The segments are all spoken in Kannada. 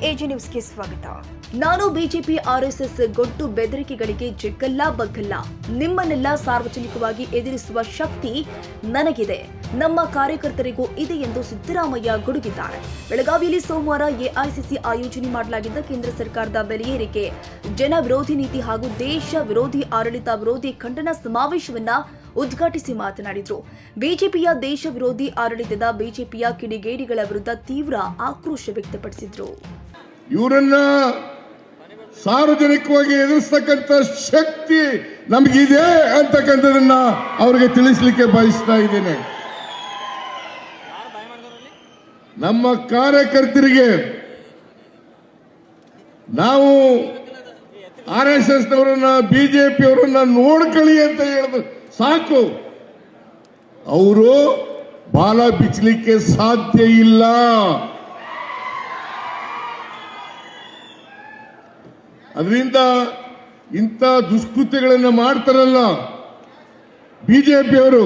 ಎಜಿ ನ್ಯೂಸ್ಗೆ ಸ್ವಾಗತ. ನಾನು ಬಿಜೆಪಿ ಆರ್ಎಸ್ಎಸ್ ಗೊಟ್ಟು ಬೆದರಿಕೆಗಳಿಗೆ ಜಗ್ಗಲ್ಲ ಬಗ್ಗಲ್ಲ. ನಿಮ್ಮನ್ನೆಲ್ಲ ಸಾರ್ವಜನಿಕವಾಗಿ ಎದುರಿಸುವ ಶಕ್ತಿ ನನಗಿದೆ, ನಮ್ಮ ಕಾರ್ಯಕರ್ತರಿಗೂ ಇದೆ ಎಂದು ಸಿದ್ದರಾಮಯ್ಯ ಗುಡುಗಿದ್ದಾರೆ. ಬೆಳಗಾವಿಯಲ್ಲಿ ಸೋಮವಾರ ಎಐಸಿಸಿ ಆಯೋಜನೆ ಮಾಡಲಾಗಿದ್ದ ಕೇಂದ್ರ ಸರ್ಕಾರದ ಬೆಲೆ ಏರಿಕೆ, ಜನ ವಿರೋಧಿ ನೀತಿ ಹಾಗೂ ದೇಶ ವಿರೋಧಿ ಆಡಳಿತ ವಿರೋಧಿ ಖಂಡನ ಸಮಾವೇಶವನ್ನ ಉದ್ಘಾಟಿಸಿ ಮಾತನಾಡಿದರು. ಬಿಜೆಪಿಯ ದೇಶ ವಿರೋಧಿ ಆಡಳಿತದ ಬಿಜೆಪಿಯ ಕಿಡಿಗೇಡಿಗಳ ವಿರುದ್ಧ ತೀವ್ರ ಆಕ್ರೋಶ ವ್ಯಕ್ತಪಡಿಸಿದರು. ಇವರನ್ನ ಸಾರ್ವಜನಿಕವಾಗಿ ಎದುರಿಸತಕ್ಕಂಥ ಶಕ್ತಿ ನಮಗಿದೆ ಅಂತಕ್ಕಂಥದನ್ನ ಅವರಿಗೆ ತಿಳಿಸಲಿಕ್ಕೆ ಬಯಸ್ತಾ ಇದ್ದೇನೆ. ನಮ್ಮ ಕಾರ್ಯಕರ್ತರಿಗೆ ನಾವು RSS ನವರನ್ನ ಬಿಜೆಪಿ ಅವರನ್ನ ನೋಡ್ಕೊಳ್ಳಿ ಅಂತ ಹೇಳಿದ್ರು ಸಾಕು, ಅವರು ಬಾಲ ಬಿಚ್ಚಲಿಕ್ಕೆ ಸಾಧ್ಯ ಇಲ್ಲ. ಅದರಿಂದ ಇಂಥ ದುಷ್ಕೃತ್ಯಗಳನ್ನು ಮಾಡ್ತಾರಲ್ಲ ಬಿಜೆಪಿಯವರು,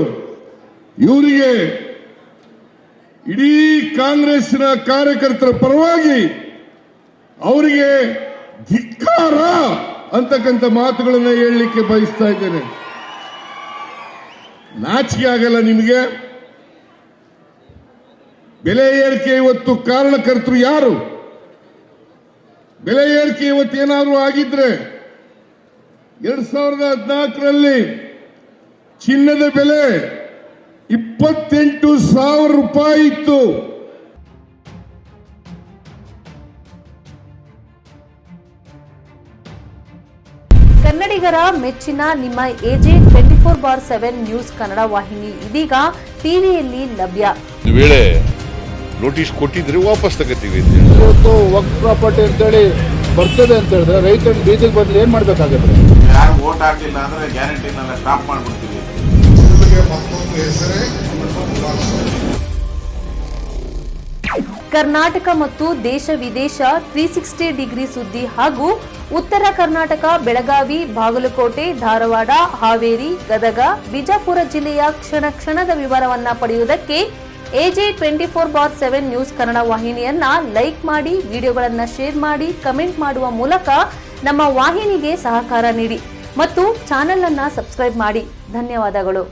ಇವರಿಗೆ ಇಡೀ ಕಾಂಗ್ರೆಸ್ನ ಕಾರ್ಯಕರ್ತರ ಪರವಾಗಿ ಅವರಿಗೆ ಧಿಕ್ಕಾರ ಅಂತಕ್ಕಂಥ ಮಾತುಗಳನ್ನು ಹೇಳಲಿಕ್ಕೆ ಬಯಸ್ತಾ ಇದ್ದೇನೆ. ನಾಚಿಕೆ ಆಗಲ್ಲ ನಿಮಗೆ? ಬೆಲೆ ಏರಿಕೆ ಇವತ್ತು ಕಾರಣಕರ್ತರು ಯಾರು? ಬೆಲೆ ಏರಿಕೆ ಇವತ್ತು ಏನಾದರೂ ಆಗಿದ್ರೆ 2014ರಲ್ಲಿ ಚಿನ್ನದ ಬೆಲೆ 28,000 ರೂಪಾಯಿ ಇತ್ತು. ಕನ್ನಡಿಗರ ಮೆಚ್ಚಿನ ನಿಮ್ಮ ಎಜೆ 24/7 ನ್ಯೂಸ್ ಕನ್ನಡ ವಾಹಿನಿ ಇದೀಗ ಟಿವಿಯಲ್ಲಿ ಲಭ್ಯ. ವೇಳೆ ನೋಟಿಸ್ ಕೊಟ್ಟಿದ್ರೆ ವಾಪಸ್ ತಗೋತೀವಿ. ಇವತ್ತು ವಕ್ಫ್ ಪ್ರಾಪರ್ಟಿ ಅಂತೇಳಿ ಬರ್ತದೆ ಅಂತ ಹೇಳಿದ್ರೆ ರೈತರು ಬೀದಿಗೆ ಬದಲು ಏನ್ ಮಾಡ್ಬೇಕಾಗುತ್ತೆ? ಯಾರು ವೋಟ್ ಹಾಕಲಿಲ್ಲ ಅಂದ್ರೆ ಗ್ಯಾರಂಟಿನೆಲ್ಲ ಸ್ಟಾಪ್ ಮಾಡ್ಬಿಡ್ತೀವಿ. ಕರ್ನಾಟಕ ಮತ್ತು ದೇಶ ವಿದೇಶ 360 ಡಿಗ್ರಿ ಸುದ್ದಿ ಹಾಗೂ ಉತ್ತರ ಕರ್ನಾಟಕ ಬೆಳಗಾವಿ, ಬಾಗಲಕೋಟೆ, ಧಾರವಾಡ, ಹಾವೇರಿ, ಗದಗ, ಬಿಜಾಪುರ ಜಿಲ್ಲೆಯ ಕ್ಷಣ ಕ್ಷಣದ ವಿವರವನ್ನ ಪಡೆಯುವುದಕ್ಕೆ ಎಜೆ 24/7 ನ್ಯೂಸ್ ಕನ್ನಡ ವಾಹಿನಿಯನ್ನ ಲೈಕ್ ಮಾಡಿ, ವಿಡಿಯೋಗಳನ್ನ ಶೇರ್ ಮಾಡಿ, ಕಮೆಂಟ್ ಮಾಡುವ ಮೂಲಕ ನಮ್ಮ ವಾಹಿನಿಗೆ ಸಹಕಾರ ನೀಡಿ ಮತ್ತು ಚಾನೆಲ್ ಅನ್ನ ಸಬ್ಸ್ಕ್ರೈಬ್ ಮಾಡಿ. ಧನ್ಯವಾದಗಳು.